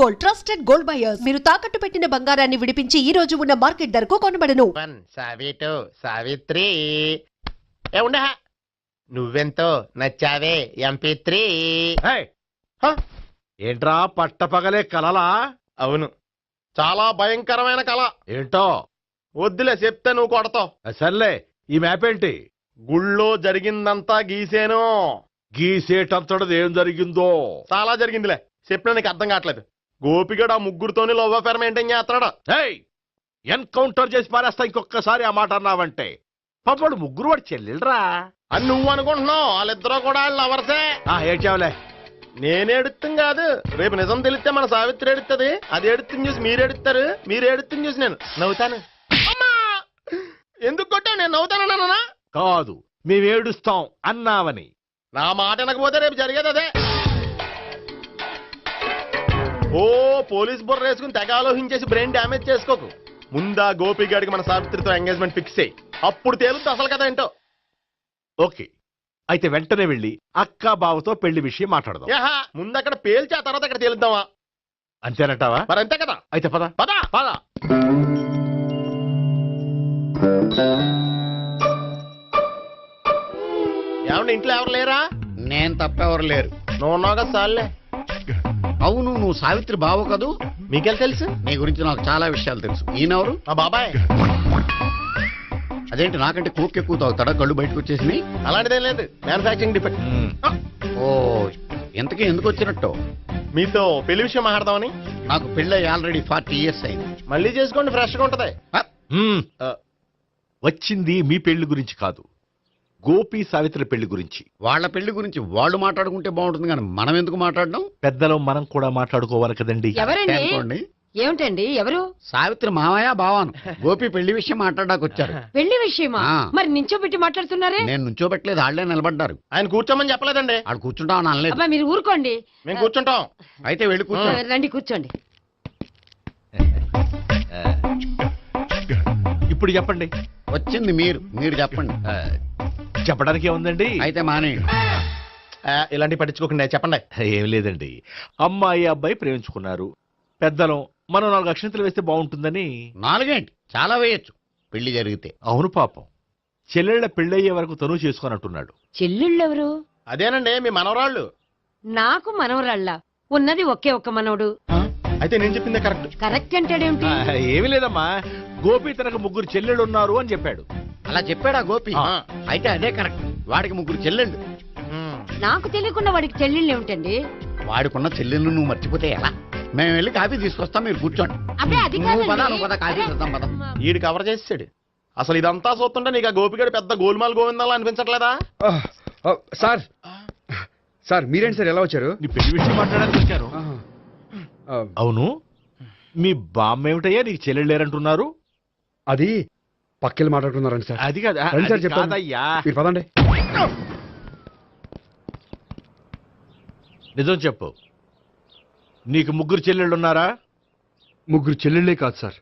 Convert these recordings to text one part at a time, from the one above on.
Gold, trusted gold buyers. మీరు తాకట్టు పెట్టిన బంగారాన్ని విడిపించి ఈ రోజు ఉన్న మార్కెట్ ధరకు కొనబడను. సావిత్రి ఉండే నువ్వెంతో నచ్చావే MP3. ఏంట్రా పట్టపగలే కలలా? అవును, చాలా భయంకరమైన కళ. ఏంటో వద్దులే, చెప్తే నువ్వు కొడతావు. సర్లే, ఈ మ్యాప్ ఏంటి? గుళ్ళో జరిగిందంతా గీసేను. గీసేటంతటది ఏం జరిగిందో? చాలా జరిగిందిలే, చెప్పినా నీకు అర్థం కావట్లేదు. గోపిగడు ఆ ముగ్గురుతోని లవ్ అఫేర్ మెయింటైన్ చేస్తున్నాడు. ఎన్కౌంటర్ చేసి పారేస్తా ఇంకొకసారి ఆ మాట అన్నావంటే. పాపడు ముగ్గురు వాడు చెల్లెలరా అని నువ్వు అనుకుంటున్నావు, వాళ్ళిద్దరూ కూడా లవర్సే. ఏడ్చావులే. నేనేడుతుంది కాదు, రేపు నిజం తెలిస్తే మన సావిత్రి ఎడుతుంది. అది ఎడుతుంది చూసి మీరు ఎడుతారు, మీరు ఎడుతుంది చూసి నేను నవ్వుతాను. ఎందుకు కొట్టావు? నేను నవ్వుతానన్నా కాదు, మేమేడుస్తాం అన్నావని. నా మాట వినకపోతే రేపు జరిగేది అదే. ఓ పోలీస్ బుర్ర వేసుకుని తెగ ఆలోచించేసి బ్రెయిన్ డ్యామేజ్ చేసుకోకు. ముందా గోపిగాడికి మన సావిత్రితో ఎంగేజ్మెంట్ ఫిక్స్ అయ్యి అప్పుడు తేలుతుంది అసలు కదా ఏంటో. ఓకే, అయితే వెంటనే వెళ్ళి అక్క బావతో పెళ్లి విషయం మాట్లాడదాం. ముందు అక్కడ పేల్చి ఆ తర్వాత అక్కడ తేలుద్దామా? అంతేనంటావా? మరి అంతే కదా. అయితే పద పద పద. ఏమండి, ఇంట్లో ఎవరు లేరా? నేను తప్పెవరు లేరు. నువ్వు ఉన్నావు కదా సార్లే. అవును, నువ్వు సావిత్రి బావు కదూ? మీకెళ్ళి తెలుసు? నీ గురించి నాకు చాలా విషయాలు తెలుసు. ఈయనెవరు? మా బాబాయ్. అదేంటి నాకంటే కూక్ ఎక్కువ తాగుతాడా? కళ్ళు బయటకు వచ్చేసి? అలాంటిదేం లేదు, మ్యానుఫాక్చరింగ్ డిఫెక్ట్. ఓ, ఇంతకీ ఎందుకు వచ్చినట్టు? మీతో పెళ్లి విషయం మాట్లాడదామని. నాకు పెళ్ళి ఆల్రెడీ 40 years అయింది. మళ్ళీ చేసుకోండి, ఫ్రెష్ గా ఉంటది. వచ్చింది మీ పెళ్లి గురించి కాదు, గోపి సావిత్రి పెళ్లి గురించి. వాళ్ళ పెళ్లి గురించి వాళ్ళు మాట్లాడుకుంటే బాగుంటుంది, కానీ మనం ఎందుకు మాట్లాడడం? పెద్దలో మనం కూడా మాట్లాడుకోవాలి కదండి. అనుకోండి. ఏమిటండి? ఎవరు? సావిత్రి మామయ్య బావాను. గోపి పెళ్లి విషయం మాట్లాడడానికి వచ్చారు. పెళ్లి విషయమా? మరి నించోబెట్టి మాట్లాడుతున్నారే? నేను నుంచోబెట్టలేదు, వాళ్ళే నిలబడ్డారు. ఆయన కూర్చోమని చెప్పలేదండి. వాళ్ళు కూర్చుంటామని అనలేదు. అబ్బా, మీరు ఊరుకోండి. మేము కూర్చుంటాం. అయితే వెళ్ళి కూర్చో. రండి కూర్చోండి. ఇప్పుడు చెప్పండి. వచ్చింది మీరు చెప్పండి. చెప్పడానికి ఏముందండి? అయితే మానేయండి. ఇలాంటివి పట్టించుకోకుండా చెప్పండి. ఏం లేదండి, అమ్మాయి అబ్బాయి ప్రేమించుకున్నారు. పెద్దలం మనం 4 అక్షంతలు వేస్తే బాగుంటుందని. 4 ఏంటి, చాలా వేయొచ్చు పెళ్లి జరిగితే. అవును, పాపం చెల్లెళ్ళ పెళ్ళయ్యే వరకు తను చేసుకోనంటున్నాడు. చెల్లెళ్ళెవరు? అదేనండి, మీ మనవరాళ్ళు. నాకు మనవరాళ్ళ ఉన్నది ఒకే ఒక్క మనవడు. అయితే నేను చెప్పిందే కరెక్ట్. కరెక్ట్ అంటాడేమిటి? ఏమి లేదమ్మా, గోపి తనకు 3 చెల్లెళ్ళు ఉన్నారు అని చెప్పాడు. అలా చెప్పాడా గోపి? అయితే అదే కరెక్ట్. వాడికి 3 చెల్లెళ్ళు. నాకు తెలియకుండా వాడికి చెల్లెళ్ళు ఏమిటండి? వాడికున్న చెల్లెళ్ళు నువ్వు మర్చిపోతే ఎలా? మేము వెళ్ళి కాఫీ తీసుకొస్తాం, మీరు కూర్చోండి. అబ్బే, అది నువ్వు పద, కాదండి. నువ్వు పద, కాఫీ చేద్దాం పద. ఈడు కవర్ చేసాడు. అసలు ఇదంతా చూస్తుంటే నీకు ఆ గోపిగడు పెద్ద గోల్మాల్ గోవిందాలు అనిపించట్లేదా? సార్ సార్ మీరేంటి సార్ ఎలా వచ్చారు? నీ పెళ్లి విషయం మాట్లాడడానికి వచ్చాను. అవును, మీ బామ్మ ఏమిటయ్యా నీకు చెల్లెళ్ళు లేరంటున్నారు? అది పక్కెళ్ళి మాట్లాడుతున్నారండి సార్. అది కాదు, రండి సార్, అది చెప్తాను. కాదయ్యా. మీరు పదండి. నిజం చెప్పు, నీకు 3 చెల్లెళ్ళు ఉన్నారా? 3 చెల్లెళ్ళే కాదు సార్,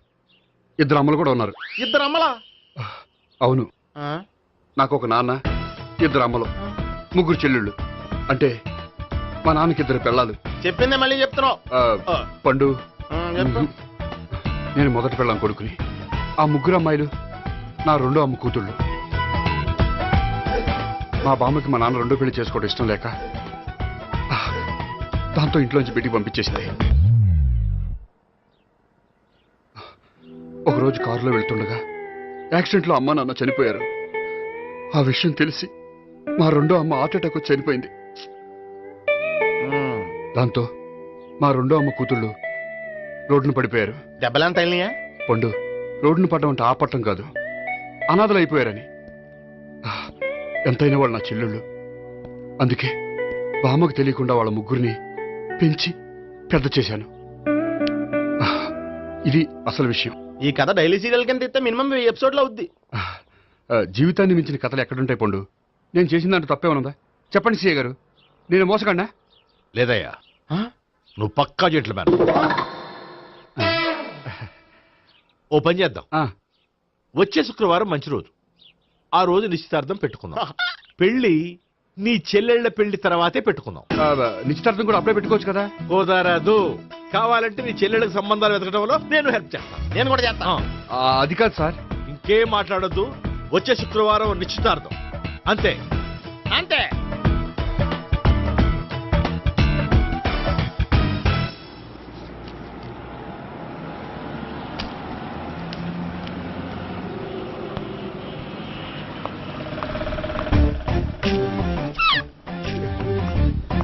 2 అమ్మలు కూడా ఉన్నారు. 2 అమ్మలా? అవును, నాకు ఒక నాన్న, 2 అమ్మలు, 3 చెల్లెళ్ళు. అంటే మా నాన్నకి 2 పిల్లలు. చెప్పిందే మళ్ళీ చెప్తున్నావు. పండు, చెప్పు. నేను మొదటి పెళ్ళాం కొడుకుని. ఆ 3 అమ్మాయిలు నా 2వ అమ్మ కూతుళ్ళు. మా బామ్మకి మా నాన్న 2వ పెళ్లి చేసుకోవడం ఇష్టం లేక దాంతో ఇంట్లోంచి బిడ్డికి పంపించేసింది. ఒకరోజు కారులో వెళ్తుండగా యాక్సిడెంట్లో అమ్మ నాన్న చనిపోయారు. ఆ విషయం తెలిసి మా 2వ అమ్మ హార్ట్ అటాక్ వచ్చి చనిపోయింది. దాంతో మా 2వ అమ్మ కూతుళ్ళు రోడ్డును పడిపోయారు. దెబ్బలంత తగిలినాయా? పండు, రోడ్డును పడ్డం అంటే ఆపట్టం కాదు, అనాథలు అయిపోయారని. ఎంతైనా వాళ్ళు నా చెల్లెళ్ళు. అందుకే బామ్మకు తెలియకుండా వాళ్ళ 3 పెంచి పెద్ద చేశాను. ఇది అసలు విషయం. ఈ కథ డైలీ సీరియల్ కింద ఇస్తే మినిమం 1000 ఎపిసోడ్లు అవుద్ది. జీవితాన్ని మించిన కథలు ఎక్కడుంటాయి పండు? నేను చేసిన దాంట్లో తప్పేమనుందా? చెప్పండి సీఏ గారు, నేను మోసకండా? లేదయ్యా, నువ్వు పక్కా జెంట్లమ్యాన్. ఓ పని చేద్దాం, వచ్చే శుక్రవారం మంచి రోజు. ఆ రోజు నిశ్చితార్థం పెట్టుకుందాం. పెళ్లి నీ చెల్లెళ్ళ పెళ్లి తర్వాతే పెట్టుకుందాం. నిశ్చితార్థం కూడా అప్పుడే పెట్టుకోవచ్చు కదా. కుదరదు. కావాలంటే నీ చెల్లెళ్ళకి సంబంధాలు వెతకడంలో నేను హెల్ప్ చేస్తాను. నేను కూడా చేస్తాను. అది కాదు సార్. ఇంకేం మాట్లాడొద్దు. వచ్చే శుక్రవారం నిశ్చితార్థం. అంతే. అంతే.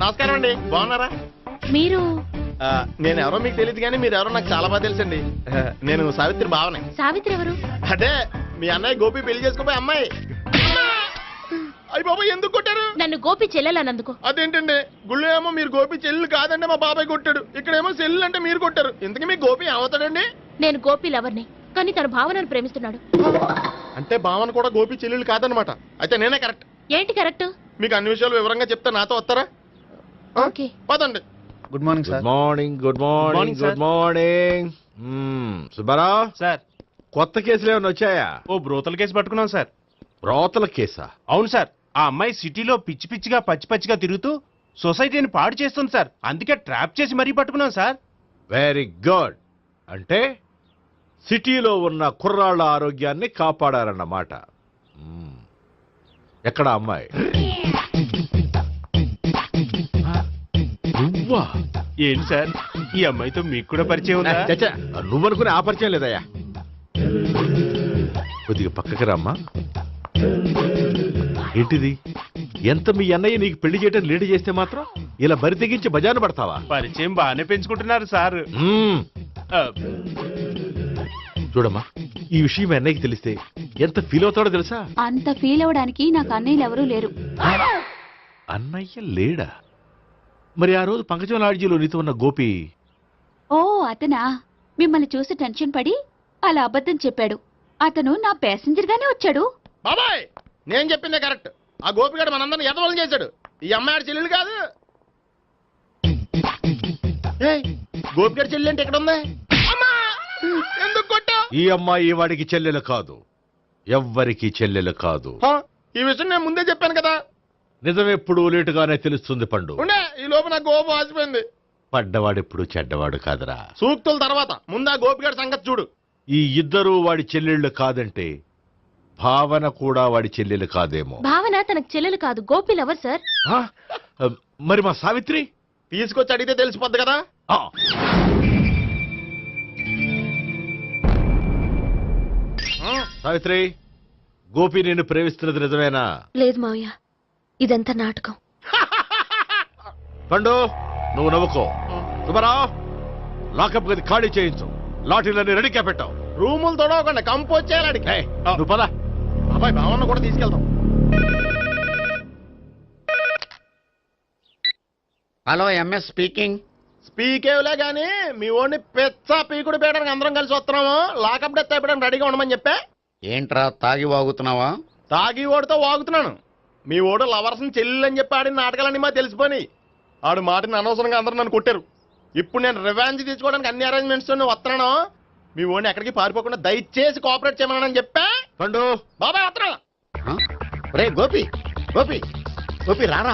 నమస్కారం అండి, బాగున్నారా? మీరు నేను ఎవరో మీకు తెలియదు కానీ మీరు ఎవరో నాకు చాలా బాగా తెలుసండి. నేను సావిత్రి భావనే. సావిత్రి ఎవరు? అంటే మీ అన్నయ్య గోపి పెళ్లి చేసుకోపోయి అమ్మాయి. అయ్యి బాబాయ్, ఎందుకు కొట్టారు? నన్ను గోపి చెల్లెలన్నందుకు. అదేంటండి, గుళ్ళు ఏమో మీరు గోపి చెల్లు కాదంటే మా బాబాయ్ కొట్టాడు, ఇక్కడేమో చెల్లు అంటే మీరు కొట్టారు. ఇంతకీ మీ గోపి ఏమవుతాడండి? నేను గోపి లవర్ని, కానీ తన భావనను ప్రేమిస్తున్నాడు. అంటే భావన కూడా గోపి చెల్లెలు కాదనమాట. అయితే నేనే కరెక్ట్. ఏంటి కరెక్ట్? మీకు అన్ని విషయాలు వివరంగా చెప్తే నాతో వస్తారా? ఓకే. పదండి. Good morning good morning. Good morning. Good morning. Subbarao sir, కొత్త కేసులు ఏమైనా వచ్చాయా? ఓ బ్రోతల కేసు పట్టుకున్నాం సార్. రోతల కేసా? అవును సార్, ఆ అమ్మాయి సిటీలో పిచ్చి పిచ్చిగా పచ్చి పచ్చిగా తిరుగుతూ సొసైటీని పాడు చేస్తుంది సార్. అందుకే ట్రాప్ చేసి మరీ పట్టుకున్నాం సార్. Very good. అంటే సిటీలో ఉన్న కుర్రాళ్ళ ఆరోగ్యాన్ని కాపాడారన్నమాట. ఎక్కడ అమ్మాయి? నువ్వా? ఏంటి సార్, ఈ అమ్మాయితో మీకు కూడా పరిచయం ఉందా? చచ్చా, నువ్వనుకునే ఆ పరిచయం లేదయ్యా. కొద్దిగా పక్కకి రామ్మా. ఏంటిది? ఎంత మీ అన్నయ్య నీకు పెళ్లి చేయడం లేట్ చేస్తే మాత్రం ఇలా బరి తెగించి బజారు పడతావా? పరిచయం బాగానే పెంచుకుంటున్నారు సార్. చూడమ్మా, ఈ విషయం మీ అన్నయ్యకి తెలిస్తే ఎంత ఫీల్ అవుతాడో తెలుసా? అంత ఫీల్ అవడానికి నాకు అన్నయ్యలు ఎవరూ లేరు. అన్నయ్య లేడా? మరి ఆ రోజు పంకజం లాడ్జీలో నీతో ఉన్న గోపి? ఓ అతనా? మిమ్మల్ని చూసి టెన్షన్ పడి అలా అబద్ధం చెప్పాడు. అతను నా ప్యాసింజర్ గానే వచ్చాడు. బాబాయ్, నేను చెప్పిందే కరెక్ట్. ఆ గోపిగాడు మనందరిని ఎదవలం చేశాడు. ఈ అమ్మాయి చెల్లెలు కాదు. గోపిగాడి చెల్లి అంటే ఎక్కడ ఉంది? అమ్మా! ఎందుకు కొట్టా? ఈ అమ్మాయి వాడికి చెల్లెలు కాదు. ఎవ్వరికి చెల్లెలు కాదు. ఈ విషయం నేను ముందే చెప్పాను కదా. నిజమెప్పుడు లేటుగానే తెలుస్తుంది పండు. ఉండే, ఈ లోపు నా గోపు ఆసిపోయింది. పడ్డవాడెప్పుడు చెడ్డవాడు కాదురా. సూక్తుల తర్వాత ముందు ఆ గోపిగాడి సంగతి చూడు. ఈ ఇద్దరూ వాడి చెల్లెళ్ళు కాదంటే భావన కూడా వాడి చెల్లెలు కాదేమో. భావన తనకు చెల్లెలు కాదు, గోపి లవర్ సార్. ఆ? మరి మా సావిత్రి? తీసుకొచ్చి అడిగితే తెలిసిపోద్ది కదా. ఆ. సావిత్రి, గోపి నేను ప్రేమిస్తున్నది నిజమేనా? లేదు మావయ్య, ఇదంతా నాటకం. పండు, నువ్వు నవ్వుకో. సుబ్బారావు, లాకప్ గది ఖాళీ చేయించు. లాఠీలన్నీ రెడీగా పెట్టావు. రూములు తొడవకుండా కంపోజ్ చేయాలి. నువ్వు పద. అబ్బాయి, భావన కూడా తీసుకెళ్తాం. Hello, MS speaking. స్పీకేవ్లే గానీ మీ ఓడిని పెచ్చ పీకుడు పేయడానికి అందరం కలిసి వస్తున్నాము. లాకప్ డెత్ అయిపోయడానికి రెడీగా ఉండమని చెప్పే. ఏంట్రా తాగి వాగుతున్నావా? తాగి ఓడితో వాగుతున్నాను. మీ ఓడు లవర్స్ని చెల్లెలని చెప్పి ఆడిన నాటకాలన్నీ మా తెలిసిపోయి ఆడు మాటని అనవసరంగా అందరూ నన్ను కొట్టారు. ఇప్పుడు నేను రివెంజ్ తీసుకోవడానికి అన్ని అరేంజ్మెంట్స్ వస్తున్నాను. మీ ఓడిని ఎక్కడికి పారిపోకుండా దయచేసి కోఆపరేట్ చేయమని చెప్పా. పండు, బాబాయ్ వస్తున్నాను. రే గోపి, గోపి, గోపి రారా.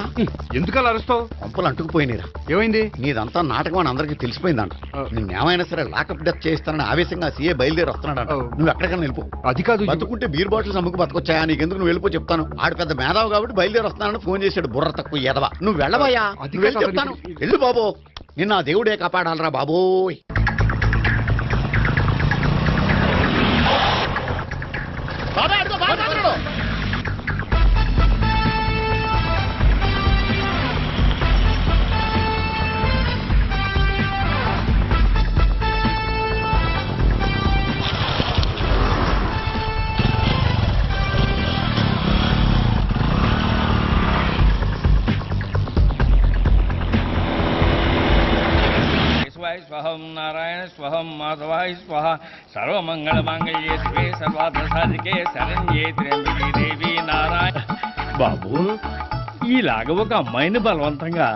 ఎందుకు అలా అరుస్తావు? పంపులు అంటుకుపోయినరా. ఏమైంది? నీదంతా నాటకం అని అందరికీ తెలిసిపోయిందంట. నిన్నేమైనా సరే లాకప్ డెత్ చేస్తానని ఆవేశంగా సీఏ బయలుదేరి వస్తున్నాడంట. నువ్వు ఎక్కడికైనా వెళ్ళిపో. అది కాదు. బతుకుంటే బీర్ బాటిల్స్ అమ్ముకు బతకొచ్చాయా? నీకెందుకు, నువ్వు వెళ్ళిపో చెప్తాను. ఆడు పెద్ద మేధావు కాబట్టి బయలుదేరి వస్తానని ఫోన్ చేశాడు. బుర్ర తక్కువ ఎదవా. నువ్వు వెళ్ళవయ్యా. అది వెళ్ళి కాదు. చెప్తాను. వెళ్ళు బాబో. నిన్న ఆ దేవుడే కాపాడాలరా బాబోయ్. బాబాయ్ అడుగు, బాబాయ్ అడుగు. స్వహం నారాయణ స్వహం మాధవాయ స్వహ సర్వమంగళ మాంగళ్యే శివే సర్వార్థ సాధికే శరణ్యే త్ర్యంబకే దేవి నారాయణ. బాబు, ఈలాగ ఒక అమ్మాయిని బలవంతంగా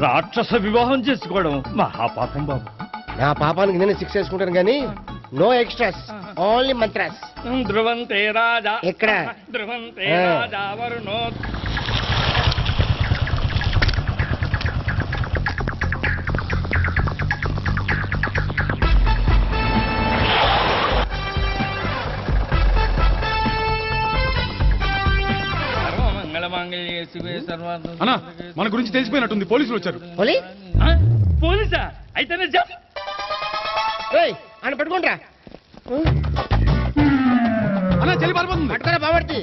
రాక్షస వివాహం చేసుకోవడం మహాపాపం బాబు. నా పాపానికి నేను శిక్ష వేసుకుంటాను కానీ నో ఎక్స్ట్రాస్, ఓన్లీ మంత్రాస్. ధ్రువంతే రాజా ఎక్కడ? ధ్రువంతే రాజా వరుణో. అన్నా మన గురించి తెలిసిపోయినట్టుంది, పోలీసులు వచ్చారు. పోలీసా? అయితేనే ఆయన పట్టుకుంటా అన్నా చెల్లి పారిపోతుంది. పట్టుకురా బాబర్తి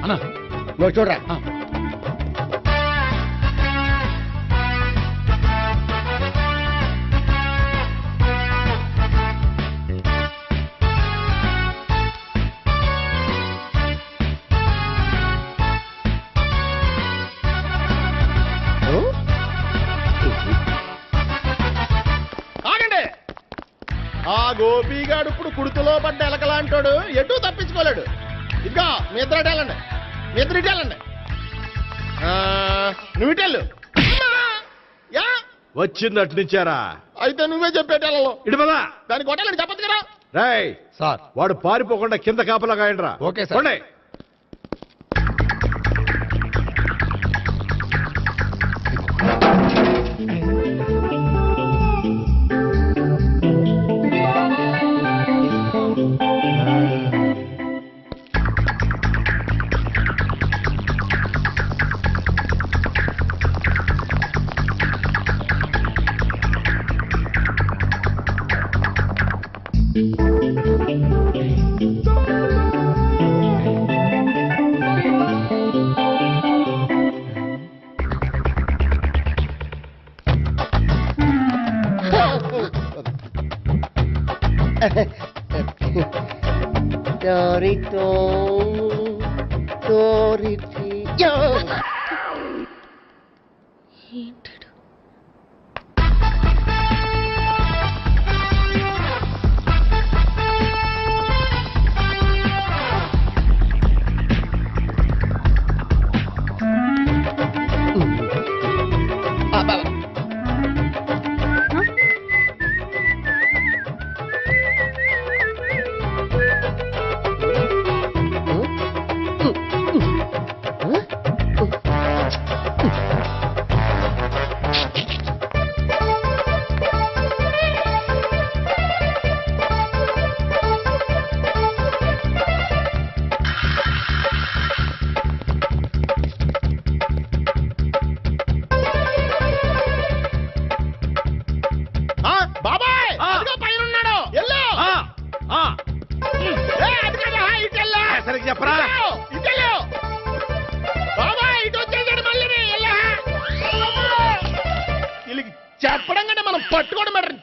అన్నా నువ్వు చూడరా. ఆగండి. ఆ గోపిగాడు ఇప్పుడు కుడుతులో పడ్డ ఎలకలాంటాడు, ఎటు తప్పించుకోలేడు. ఇదిగా మీ ఇద్దరు ఇటు వెళ్ళండి, మీ ఇద్దరు ఇటు వెళ్ళండి. నువ్వు ఇటు వెళ్ళు. యా వచ్చింది అట్నుంచారా? అయితే నువ్వే చెప్పేటెళ్ళలో ఇటు పదా. దానికి కొట్టాలని చెప్పదు కదా. రేయ్ సార్ వాడు పారిపోకుండా కింద కాపలా కాయండిరా. Okay sir. పోండి. చెప్పరా? చెప్పడం కంటే మనం పట్టుకోవడం బెటర్.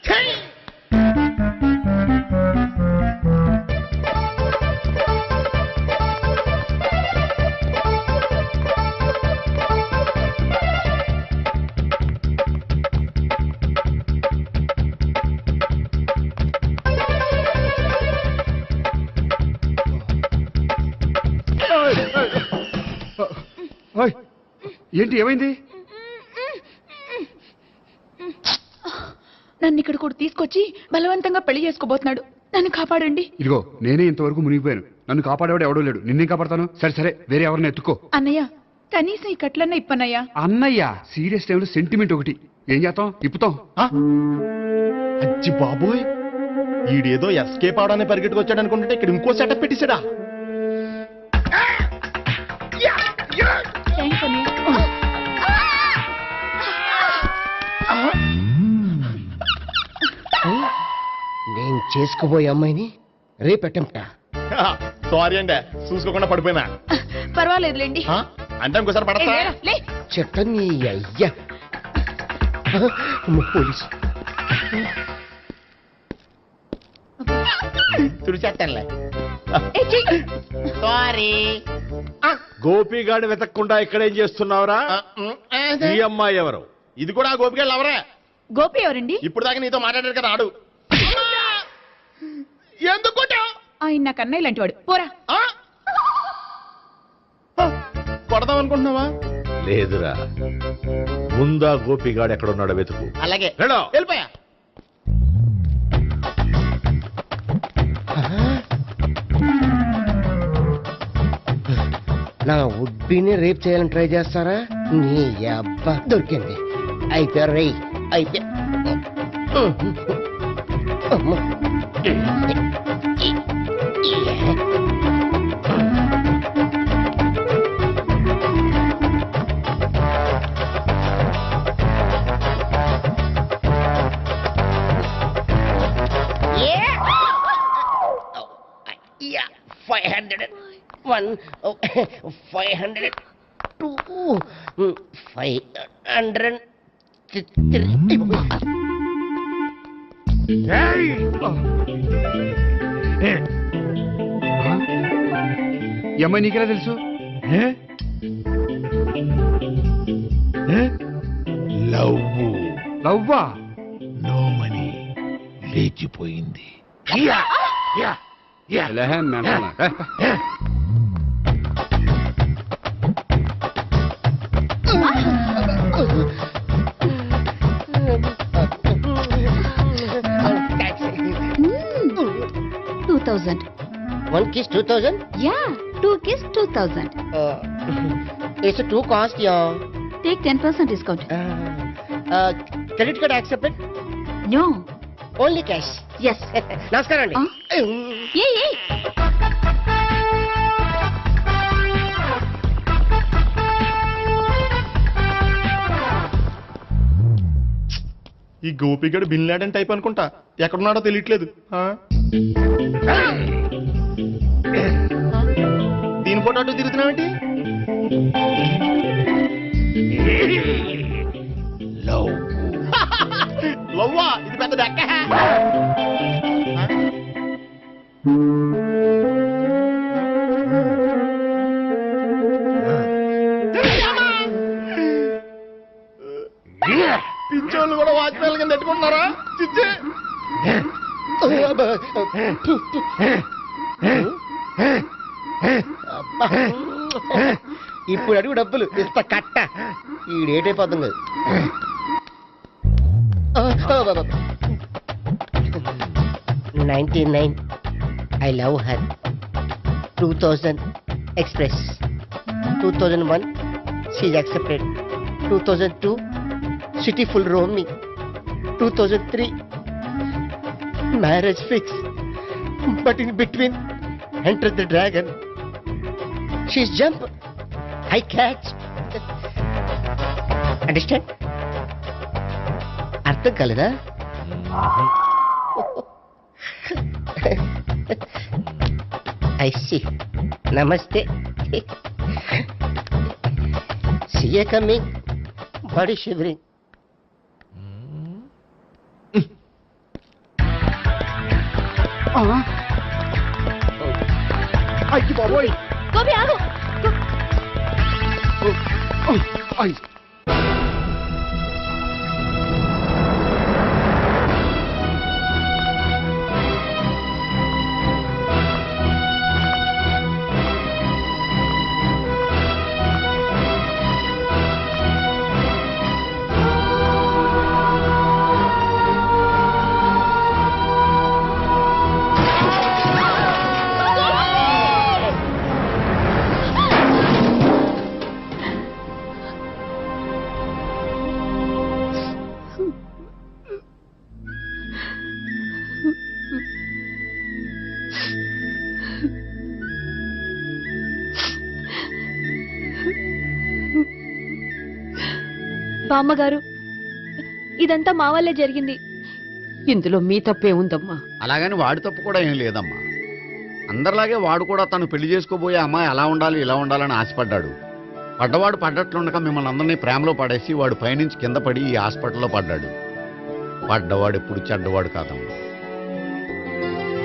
ఏంటి ఏమైంది? నన్ను ఇక్కడ కూడా తీసుకొచ్చి బలవంతంగా పెళ్లి చేసుకోబోతున్నాడు. నన్ను కాపాడండి. ఇదిగో నేనే ఇంతవరకు మునిగిపోయాను, నన్ను కాపాడేవాడు ఎవడో లేడు, నిన్నే కాపాడతాను. సరే సరే వేరే ఎవరిని ఎత్తుకో. అన్నయ్య కనీసం ఈ కట్లన్నా ఇప్పనయ్యా. అన్నయ్య సీరియస్ టైంలో సెంటిమెంట్ ఒకటి, ఏం చేస్తాం, ఇప్పుతాం. అచ్చి బాబోయ్, ఈడేదో ఎస్కేప్ అవడానికి పరిగెట్టుకొచ్చాడు అనుకుంటే ఇక్కడ ఇంకో సెటప్ పెట్టేశాడా? థ్యాంక్స్ అన్నయ్య. నేను చేసుకోబోయే అమ్మాయిని రేపెట్టంట. సారీ అండి, చూసుకోకుండా పడిపోయినా. పర్వాలేదులేండి. అంటే ఇంకోసారి పడతా. చెట్ట నీ అయ్యా పోలీసు తుడిచేస్తానులే. సారీ. గోపిగాడు వెతకకుండా ఇక్కడేం చేస్తున్నావురా? ఈ అమ్మాయి ఎవరు? ఇది కూడా గోపిగాళ్ళు ఎవరే? గోపి ఎవరండి? ఇప్పుడు దాకా నీతో మాట్లాడారు కదా ఆడు. ఎందుకు కొట్టావు? ఆయన నాకు అన్నయ్య లాంటి వాడు. పోరా. కొడదాం అనుకుంటున్నావా? లేదురా, ముందా గోపిగాడు ఎక్కడున్నాడో వెతుకు. అలాగే వెళ్ళు. వెళ్ళిపోయా. నా ఉడ్బీని రేప్ చేయాలని ట్రై చేస్తారా? నీ అబ్బా దొరికింది. అయితే రేయ్ అయితే అమ్మ. Yeah, 501, 502, 503. ఈ అమ్మాయి నీకెలా తెలుసు? లవ్వా? నో మనీ లేచిపోయింది. మెంటనా? 2000. 1 kiss 2000? Yeah, 2 kiss 2000. It's a 2 cost, yeah. Take 10% discount. Credit card accepted? No. Only cash. Yes. నమస్కారం అండి. Hey. ఈ గోపిగడు బిన్ లాడెన్ టైప్ అనుకుంటా, ఎక్కడున్నాడో తెలియట్లేదు. దీని ఫోటో అటు తిరుగుతున్నావేంటి? లవ్వా? ఇది పెద్ద డెక్క. పిచ్చోళ్ళు కూడా వాచ్మెన్ కింద పెట్టుకుంటున్నారా? చిచ్చే ఇప్పుడు అడుగు డబ్బులు ఇస్తా కట్ట. ఈ డేట్ అయిపోతుంది కదా. 99. I love her. 2000 express. 2001 she's accepted. 2002 city full roaming. 2003 marriage fix. But in between enter the dragon. She's jump. I catch. Understand? అర్థం కాలేదా? I see. Namaste. See you coming. Body shivering. అయ్యి బాబోయ్! గోపి ఆగు. అయ్! బామ్మగారు, ఇదంతా మా వల్లే జరిగింది. ఇందులో మీ తప్పే ఉందమ్మా. అలాగని వాడి తప్పు కూడా ఏం లేదమ్మా. అందరిలాగే వాడు కూడా తను పెళ్లి చేసుకోబోయే అమ్మాయి అలా ఉండాలి ఇలా ఉండాలని ఆశపడ్డాడు. పడ్డవాడు పడ్డట్లుండగా మిమ్మల్ని అందరినీ ప్రేమలో పడేసి వాడు పైనుంచి కింద పడి ఈ హాస్పిటల్లో పడ్డాడు. పడ్డవాడు ఎప్పుడు చెడ్డవాడు కాదమ్మా.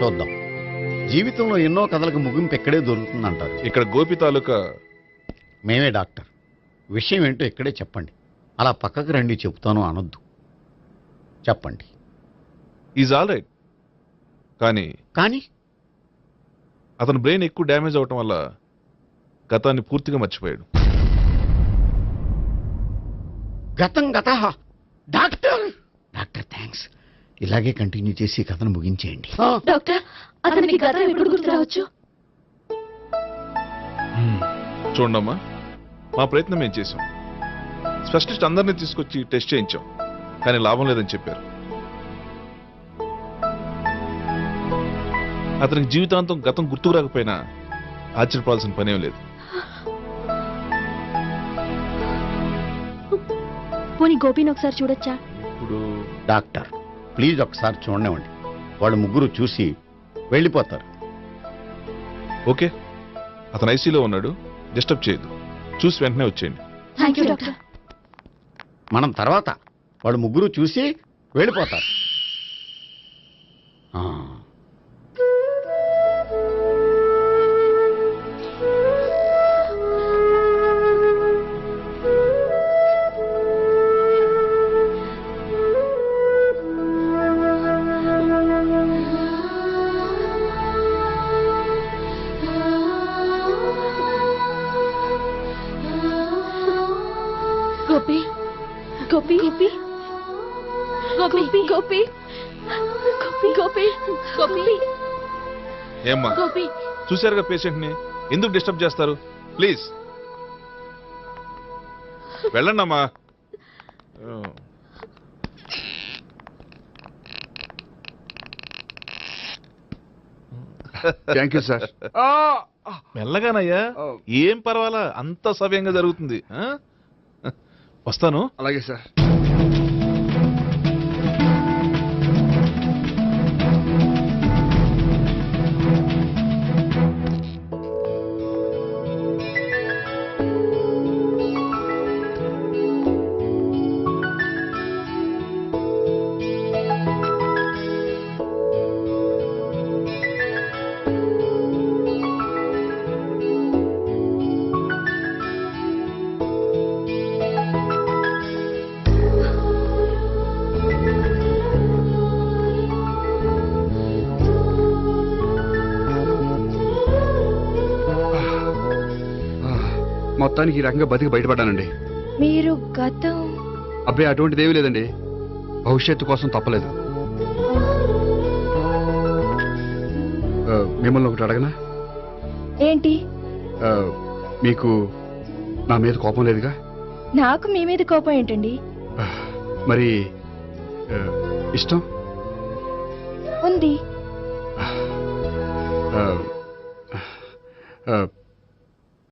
చూద్దాం, జీవితంలో ఎన్నో కథలకు ముగింపు ఎక్కడే దొరుకుతుందంటారు. ఇక్కడ గోపి తాలూకా మేమే డాక్టర్. విషయం ఏంటో ఇక్కడే చెప్పండి. అలా పక్కకు రండి చెప్తాను అనొద్దు. చెప్పండి. Is all right. కానీ కానీ అతని బ్రెయిన్ ఎక్కువ డ్యామేజ్ అవటం వల్ల గతాన్ని పూర్తిగా మర్చిపోయాడు. గతం గత. Doctor doctor thanks. ఇలాగే కంటిన్యూ చేసి కథను ముగించేయండి. డాక్టర్, అతనికి గతం ఎప్పుడు గుర్తు రావచ్చు? చూడమ్మా, మా ప్రయత్నం ఏం చేశాం. స్పెషలిస్ట్ అందరినీ తీసుకొచ్చి టెస్ట్ చేయించాం, కానీ లాభం లేదని చెప్పారు. అతనికి జీవితాంతం గతం గుర్తుకు రాకపోయినా ఆశ్చర్యపడాల్సిన పనేం లేదు. పోనీ గోపిని ఒకసారి చూడొచ్చా? ఇప్పుడు డాక్టర్ ప్లీజ్ ఒకసారి చూడనివ్వండి. వాళ్ళు ముగ్గురు చూసి వెళ్ళిపోతారు. ఓకే, అతను ఐసీలో ఉన్నాడు, డిస్టర్బ్ చేయదు. చూసి వెంటనే వచ్చేయండి. Thank you doctor. మనం తర్వాత వాళ్ళు ముగ్గురు చూసి వెళ్ళిపోతారు. ఆ. గోపి గోపి గోపి గోపి గోపి గోపి గోపి ఏమ్మా గోపి చూశారుగా పేషెంట్ ని, ఎందుకు డిస్టర్బ్ చేస్తారు? ప్లీజ్ వెళ్ళండి అమ్మా. Thank you sir. మెల్లగానయ్యా, ఏం పర్వాలా, అంత సవ్యంగా జరుగుతుంది. వస్తాను. అలాగే సార్. మొత్తానికి ఈ రకంగా బతికి బయటపడ్డానండి. మీరు గతం? అబ్బాయి అటువంటిది ఏమీ లేదండి, భవిష్యత్తు కోసం తప్పలేదు. మిమ్మల్ని ఒకటి అడగనా? ఏంటి? మీకు నా మీద కోపం లేదుగా? నాకు మీ మీద కోపం ఏంటండి? మరి ఇష్టం ఉంది.